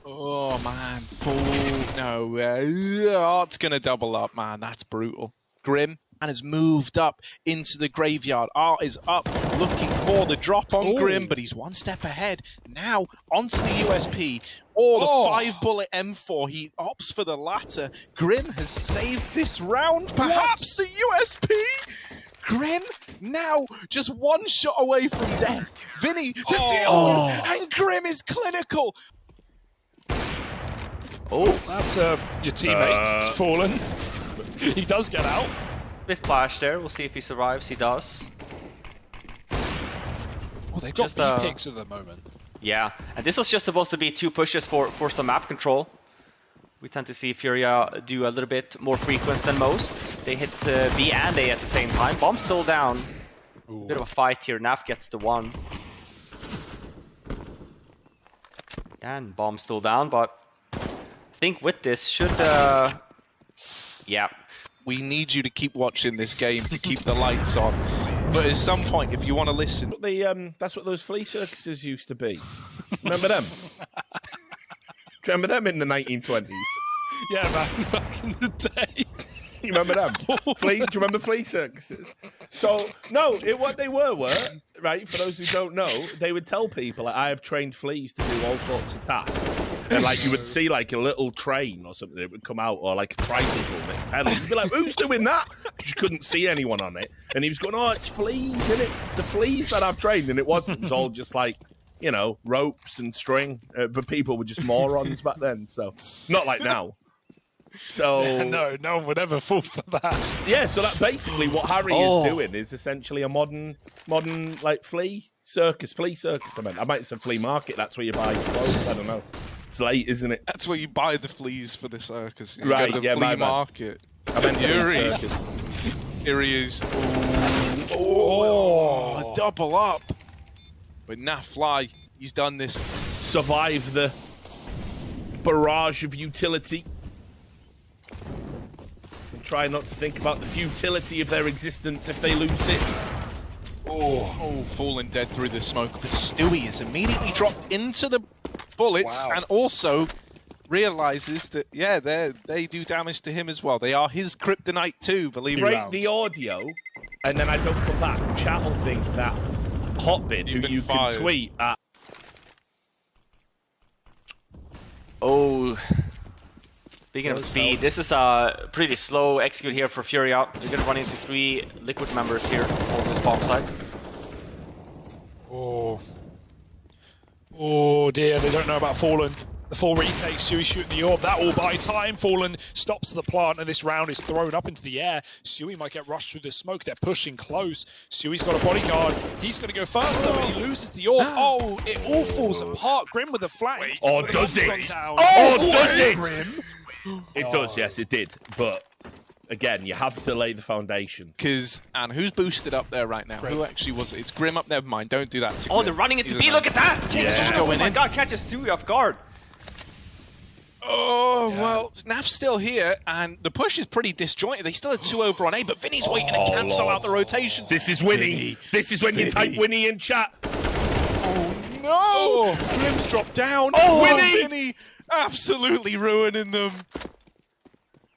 Oh, man. Full... No. Art's going to double up, man. That's brutal. Grim and has moved up into the graveyard. Art is up looking for the drop on Grim, but he's one step ahead. Now onto the USP or the 5-bullet M4. He opts for the latter. Grim has saved this round. Perhaps the USP. Grim now just one shot away from death. Vinny to deal with, and Grim is clinical. That's your teammate. It's Fallen. He does get out. Bit flash there. We'll see if he survives. He does. Oh, they've got B-picks at the moment. Yeah, and this was just supposed to be 2 pushes for some map control. We tend to see FURIA do a little bit more frequent than most. They hit B and A at the same time. Bomb's still down. Bit of a fight here. Naf gets the 1. And bomb's still down, but I think with this should... yeah. We need you to keep watching this game to keep the lights on. But at some point, if you want to listen... That's what those flea circuses used to be. Remember them? Do you remember them in the 1920s? Yeah, man, back in the day. You remember them? Do you remember flea circuses? So, no, what they were, right, for those who don't know, they would tell people, like, I have trained fleas to do all sorts of tasks. And, like, you would see, like, a little train or something that would come out, or, like, a tricycle that pedals. You'd be like, who's doing that? Because you couldn't see anyone on it. And he was going, oh, it's fleas, isn't it? The fleas that I've trained. And it wasn't. It was all just, like, you know, ropes and string. But people were just morons back then. So, not like now. So yeah, no one would ever fall for that. Yeah, so that basically what Harry is doing is essentially a modern like flea circus. I might say flea market. That's where you buy clothes. I don't know. It's late, isn't it? That's where you buy the fleas for the circus. You right, go to the flea market. I meant Yuri. Here he is. Double up. But nah, Fly, he's done this. Survive the barrage of utility. And try not to think about the futility of their existence if they lose this. Falling dead through the smoke. But Stewie is immediately dropped into the bullets and also realizes that, yeah, they do damage to him as well. They are his kryptonite too, believe it or not. Rate the audio, and then I don't come back. Chat will think that Hotbid, who you can tweet at. Speaking of speed, this is a pretty slow execute here for FURIA. You're going to run into 3 Liquid members here on this bomb site. Oh dear, they don't know about Fallen. The full retake, Stewie shooting the orb. That will buy time. Fallen stops the plant, and this round is thrown up into the air. Stewie might get rushed through the smoke. They're pushing close. Stewie's got a bodyguard. He's going to go first, though, but he loses the orb. Oh, it all falls apart. Grim with the flank. Oh, does it? Does it? It does, yes, it did. But again, you have to lay the foundation. And who's boosted up there right now? Who actually was it? It's Grim up. Never mind. Don't do that to Grim. Oh, they're running into B. Look at that! Just going in. Oh my god, catches Stewie off guard. Oh, well, Naf's still here, and the push is pretty disjointed. They still had 2 over on A, but Vinny's waiting to cancel out the rotations. This is Winnie. This is when you type Winnie in chat. Oh, no! Grim's dropped down. Oh, Winnie! Vinny absolutely ruining them.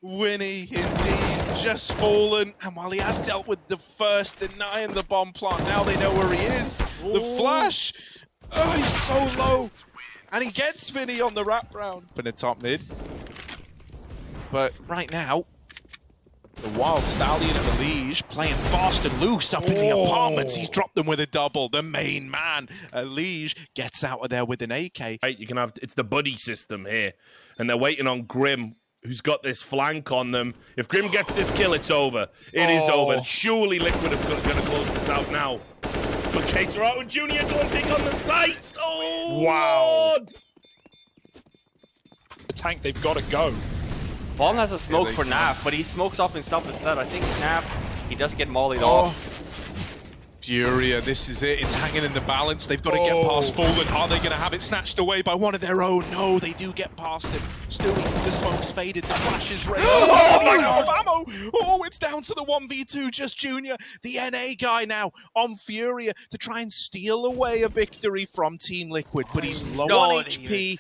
Winnie, indeed, just fallen. And while he has dealt with the first, denying the bomb plant, now they know where he is. The flash. Oh, he's so low. And he gets Vinny on the wraparound. In the top mid. But right now, the Wild Stallion and the Liege playing fast and loose up in the apartments. He's dropped them with a double. The main man, Liege, gets out of there with an AK. Right, you can have, it's the buddy system here. And they're waiting on Grim, who's got this flank on them. If Grim gets this kill, it's over. It is over. Surely Liquid are going to close this out now. But Caserado and Junior don't think on the site. Oh, wow. Lord. The tank, they've got to go. Fallen has a smoke for Naf, but he smokes off and stuff instead. I think Naf, he does get mollied off. Furia, this is it. It's hanging in the balance. They've got to get past Fallen. Are they going to have it snatched away by one of their own? No, they do get past him. Stewie, the smoke's faded. The flash is ready. Oh, he's out of ammo. Oh, it's down to the 1v2. Just Junior, the NA guy now on Furia to try and steal away a victory from Team Liquid. But he's low on HP.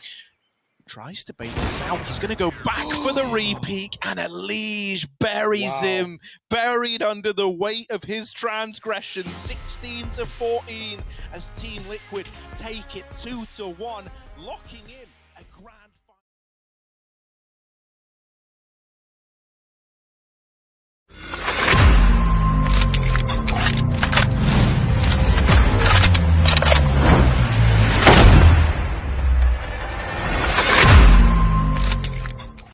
Tries to bait this out. He's going to go back for the repeat, and a Liege buries him, buried under the weight of his transgression. 16-14 as Team Liquid take it 2-1, locking in a grand.